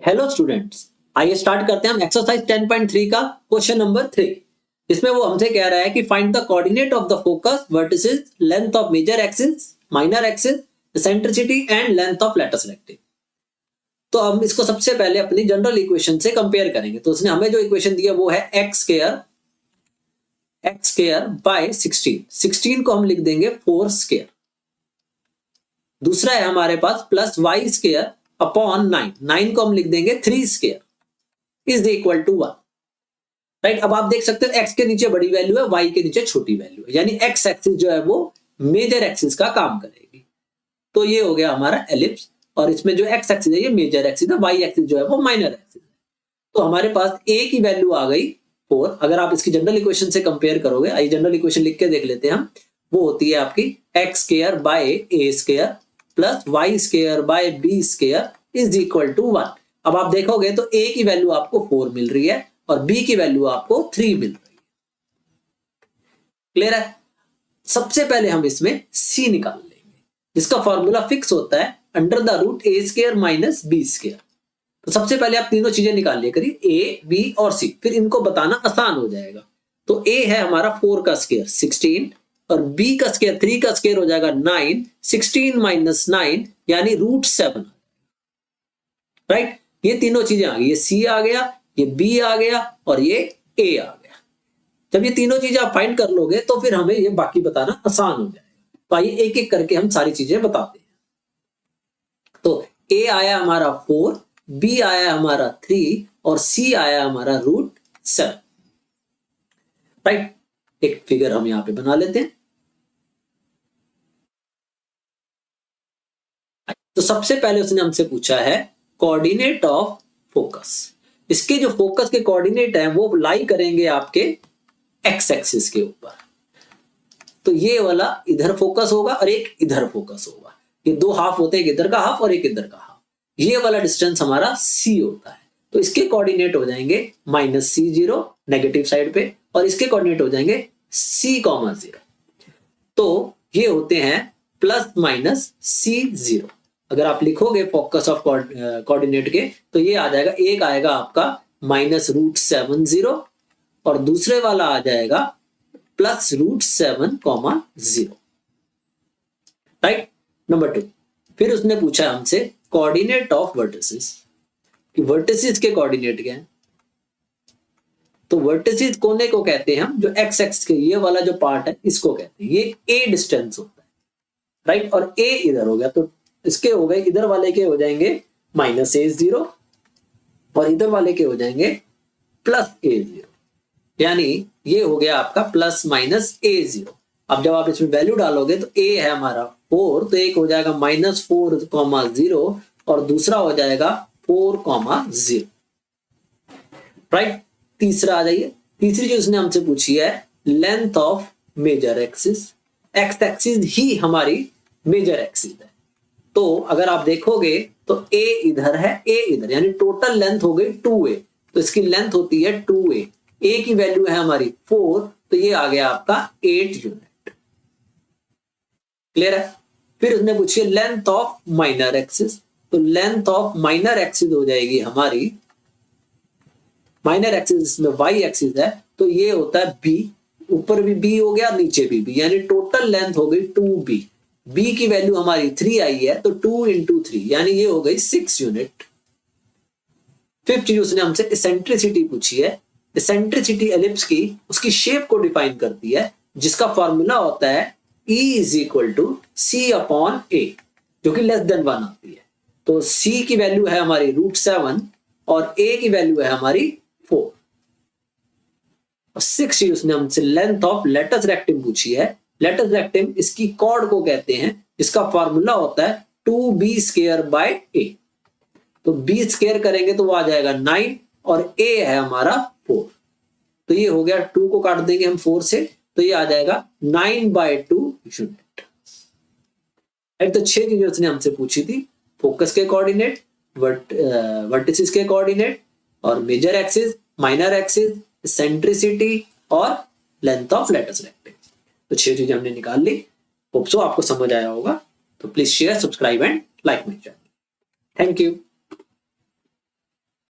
Hello students, आइए start करते हैं हम एक्सरसाइज 10.3 का क्वेश्चन नंबर 3। इसमें वो हमसे कह रहा है कि find the coordinate of the focus, vertices, length of major axis, minor axis, eccentricity and length of latus rectangle. तो हम इसको सबसे पहले अपनी जनरल इक्वेशन से कंपेयर करेंगे। तो उसने हमें जो इक्वेशन दिया वो है x स्क्वायर बाय 16 को हम लिख देंगे 4 स्क्वायर। दूसरा है हमारे पास प्लस y स्क्वायर अपॉन 9 को हम लिख देंगे 3 square is equal to 1। Right, अब आप देख सकते हो x के नीचे बड़ी वैल्यू है, y के नीचे छोटी वैल्यू है, यानी x एक्सिस जो है वो मेजर एक्सिस का काम करेगी। तो ये हो गया हमारा एलिप्स, और इसमें जो x एक्सिस है ये मेजर एक्सिस है, y एक्सिस जो है वो माइनर एक्सिस है। तो हमारे पास a की वैल्यू आ गई 4। अगर आप इसकी जनरल इक्वेशन से कंपेयर करोगे, आइए जनरल इक्वेशन लिख के देख लेते हैं हम। वो होती है आपकी x square by a square plus y square by b square is equal to 1। अब आप देखोगे तो a की वैल्यू आपको 4 मिल रही है और b की वैल्यू आपको 3 मिल रही है। क्लियर है? सबसे पहले हम इसमें c निकाल लेंगे, जिसका फॉर्मूला फिक्स होता है under the root a square minus b square. तो सबसे पहले आप तीनों चीजें निकाल लिया करिए, a, b और c, फिर इनको बताना आसान हो जाएगा। तो a है हमारा 4 का स्क्वायर 16, और b का स्क्वायर 3 का स्क्वायर हो जाएगा 9, 16 माइनस 9 यानी रूट 7। राइट, ये तीनों चीजें आ गई, ये c आ गया, ये b आ गया और ये a आ गया। जब ये तीनों चीजें आप फाइंड कर लोगे तो फिर हमें ये बाकी बताना आसान हो जाएगा। तो आइए एक एक करके हम सारी चीजें बताते हैं। तो a आया हमारा 4, b आया हमारा 3 और c आया हमारा रूट 7। राइट, एक फिगर हम यहां पे बना लेते हैं। तो सबसे पहले उसने हमसे पूछा है कोऑर्डिनेट ऑफ फोकस। इसके जो फोकस के कोऑर्डिनेट हैं वो लाई करेंगे आपके एक्स एक्सिस के ऊपर। तो ये वाला इधर फोकस होगा और एक इधर फोकस होगा। ये दो हाफ होते हैं, एक इधर का हाफ और एक इधर का हाफ। ये वाला डिस्टेंस हमारा c होता है। तो इसके कोऑर्डिनेट हो जाएंगे -c0 नेगेटिव साइड पे, और इसके कोऑर्डिनेट हो जाएंगे c,0। तो ये होते हैं ±c0। अगर आप लिखोगे फोकस ऑफ कोऑर्डिनेट के तो ये आ जाएगा, एक आएगा आपका -√7,0 और दूसरे वाला आ जाएगा +√7,0। Right, number 2। फिर उसने पूछा हमसे कोऑर्डिनेट ऑफ वर्टिसेस, कि वर्टिसेस के कोऑर्डिनेट क्या है। तो वर्टिसेस कोने को कहते हैं हम, जो एक्स एक्स के ये वाला जो पार्ट है इसको कहते हैं। ये a डिस्टेंस होता है। राइट, और a इधर हो गया, तो इसके हो गए, इधर वाले के हो जाएंगे -a0 और इधर वाले के हो जाएंगे +a0, यानी ये हो गया आपका ±a0। अब जब आप इसमें वैल्यू डालोगे तो a है हमारा 4, तो एक हो जाएगा -4,0 और दूसरा हो जाएगा 4,0। राइट, तीसरा आ जाइए। तीसरी जो उसने हमसे पूछी है length of major axis. X axis ही हमारी मेजर एक्सिस है। तो अगर आप देखोगे तो a इधर है, a इधर, यानी टोटल लेंथ हो गई 2a। तो इसकी लेंथ होती है 2a। a की वैल्यू है हमारी 4, तो ये आ गया आपका 8 यूनिट। क्लियर है? फिर उसने पूछी लेंथ ऑफ माइनर एक्सिस। तो लेंथ ऑफ माइनर एक्सिस हो जाएगी हमारी, माइनर एक्सिस इसमें y एक्सिस है, तो ये होता है b। ऊपर भी b हो गया, नीचे भी b, यानी टोटल लेंथ हो गई 2b। b की वैल्यू हमारी 3 आई है, तो 2 × 3 यानी ये हो गई 6 यूनिट। फिफ्थ चीज उसने हमसे एसेंट्रिसिटी पूछी है। एसेंट्रिसिटी एलिप्स की उसकी शेप को डिफाइन करती है, जिसका फॉर्मूला होता है E = c/a, जो कि <1 आती है। तो c की वैल्यू है हमारी √7 और a की वैल्यू है हमारी 4। और 6 चीज उसने हमसे लेंथ ऑफ लेटस रेक्टम पूछी है। लेटस रेक्टम इसकी कॉर्ड को कहते हैं, जिसका फॉर्मूला होता है 2b²/a। तो b स्क्वायर करेंगे तो वो आ जाएगा 9 और a है हमारा 4। तो ये हो गया, 2 को काट देंगे हम 4 से, तो ये आ जाएगा 9/2 यूनिट। तो 6 चीजें उसने हमसे पूछी थी, फोकस के कोऑर्डिनेट, वर्टिसेस के कोऑर्डिनेट, और major axis, minor axis, eccentricity और लेंथ ऑफ लेटस रेक्टम। तो 6 चीजें हमने निकाल ली। होप सो आपको समझ आया होगा। तो please share, subscribe and like my channel. Thank you.